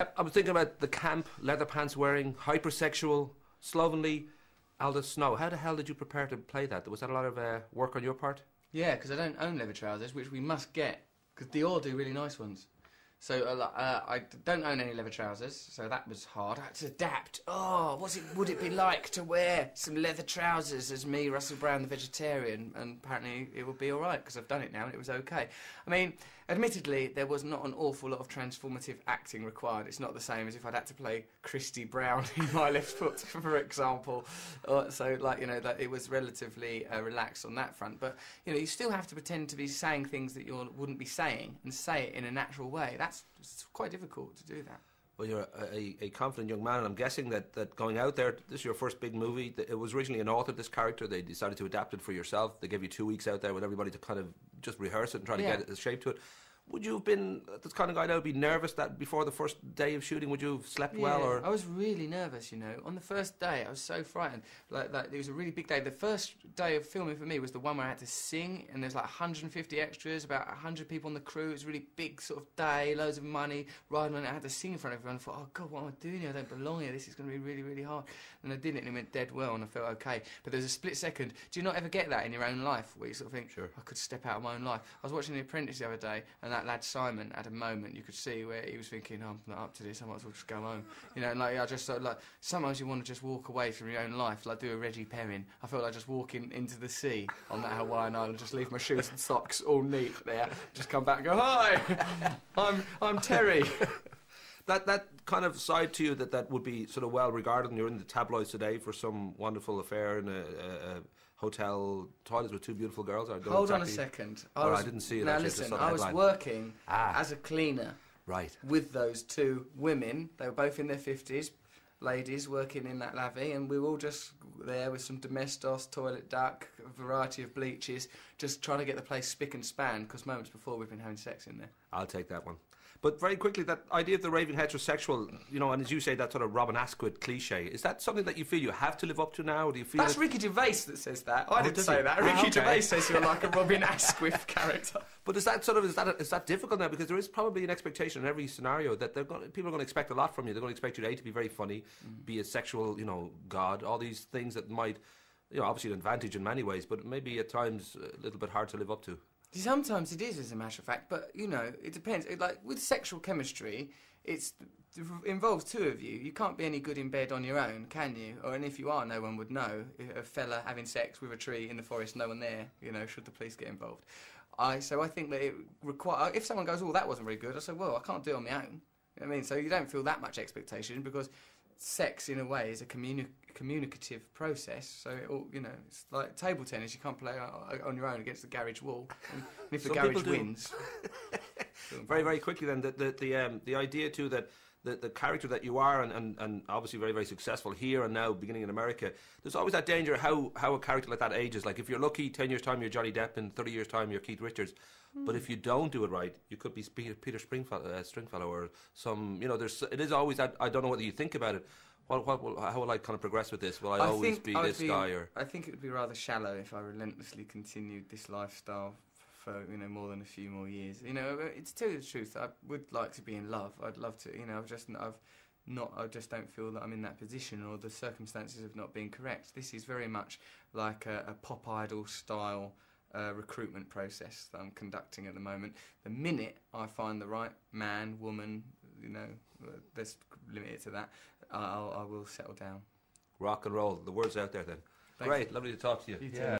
I was thinking about the camp, leather pants wearing, hypersexual, slovenly Aldous Snow. How the hell did you prepare to play that? Was that a lot of work on your part? Yeah, because I don't own leather trousers, which we must get, because Dior do really nice ones. So I don't own any leather trousers, so that was hard. I had to adapt. Oh, would it be like to wear some leather trousers as me, Russell Browne, the vegetarian? And apparently it would be all right, because I've done it now and it was okay. I mean, admittedly, there was not an awful lot of transformative acting required. It's not the same as if I'd had to play Christy Browne in My Left Foot, for example. So, like, you know, that it was relatively relaxed on that front. But, you know, you still have to pretend to be saying things that you wouldn't be saying and say it in a natural way. It's quite difficult to do that. Well, you're a confident young man, and I'm guessing that going out there, this is your first big movie. It was originally an author, this character. They decided to adapt it for yourself. They gave you 2 weeks out there with everybody to kind of just rehearse it and try to get a shape to it. Would you have been this kind of guy now, would be nervous that before the first day of shooting? Would you have slept well? Or I was really nervous, you know. On the first day, I was so frightened. Like it was a really big day. The first day of filming for me was the one where I had to sing, and there's like 150 extras, about 100 people on the crew. It was a really big sort of day, loads of money, riding on it. I had to sing in front of everyone. I thought, oh God, what am I doing here? I don't belong here. This is going to be really, really hard. And I did it, and it went dead well, and I felt okay. But there's a split second. Do you not ever get that in your own life, where you sort of think, sure, I could step out of my own life? I was watching The Apprentice the other day, and that lad Simon, at a moment you could see where he was thinking, oh, I'm not up to this, I might as well just go home. You know, and like I just sort of like, sometimes you want to just walk away from your own life, like do a Reggie Perrin. I felt like just walking into the sea on that Hawaiian island, just leave my shoes and socks all neat there, just come back and go, hi, I'm Terry. That kind of side to you that would be sort of well regarded, and you're in the tabloids today for some wonderful affair in a hotel toilets with two beautiful girls. Hold on a second. I didn't see it. Now listen, I was working as a cleaner. Right. With those two women. They were both in their 50s, ladies working in that lavvy, and we were all just there with some Domestos, toilet duck, a variety of bleaches, just trying to get the place spick and span, because moments before we've been having sex in there. I'll take that one. But very quickly, that idea of the raving heterosexual, you know, and as you say, that sort of Robin Asquith cliche, is that something that you feel you have to live up to now? Or do you feel that's Ricky Gervais that says that. I didn't say that. Ricky Gervais says you're like a Robin Asquith character. But is that difficult now? Because there is probably an expectation in every scenario that people are going to expect a lot from you. They're going to expect you to be very funny, be a sexual, you know, god, all these things that might, you know, obviously an advantage in many ways, but maybe at times a little bit hard to live up to. Sometimes it is, as a matter of fact, but, you know, it depends. Like, with sexual chemistry, it involves two of you. You can't be any good in bed on your own, can you? And if you are, no one would know. A fella having sex with a tree in the forest, no one there, you know, should the police get involved. So I think that it requires... If someone goes, oh, that wasn't very good, I say, well, I can't do it on my own. You know what I mean? So you don't feel that much expectation, because sex, in a way, is a communicative process. So, you know, it's like table tennis. You can't play on your own against the garage wall. And if the garage wins... Very, very quickly then, the idea too that the character that you are, and obviously very, very successful here and now beginning in America, there's always that danger how a character like that ages. Like, if you're lucky, 10 years' time you're Johnny Depp, in 30 years' time you're Keith Richards. But if you don't do it right, you could be Peter Stringfellow or some, you know, it is always that, I don't know whether you think about it, how will I kind of progress with this? Will I always be this guy? Or I think it would be rather shallow if I relentlessly continued this lifestyle for, you know, more than a few more years. You know, to tell you the truth, I would like to be in love. I'd love to, you know, I just don't feel that I'm in that position, or the circumstances have not been correct. This is very much like a pop idol style recruitment process that I'm conducting at the moment. The minute I find the right man, woman, you know, let's limit it to that, I will settle down. Rock and roll. The word's out there then. Thanks. Great, lovely to talk to you. You too.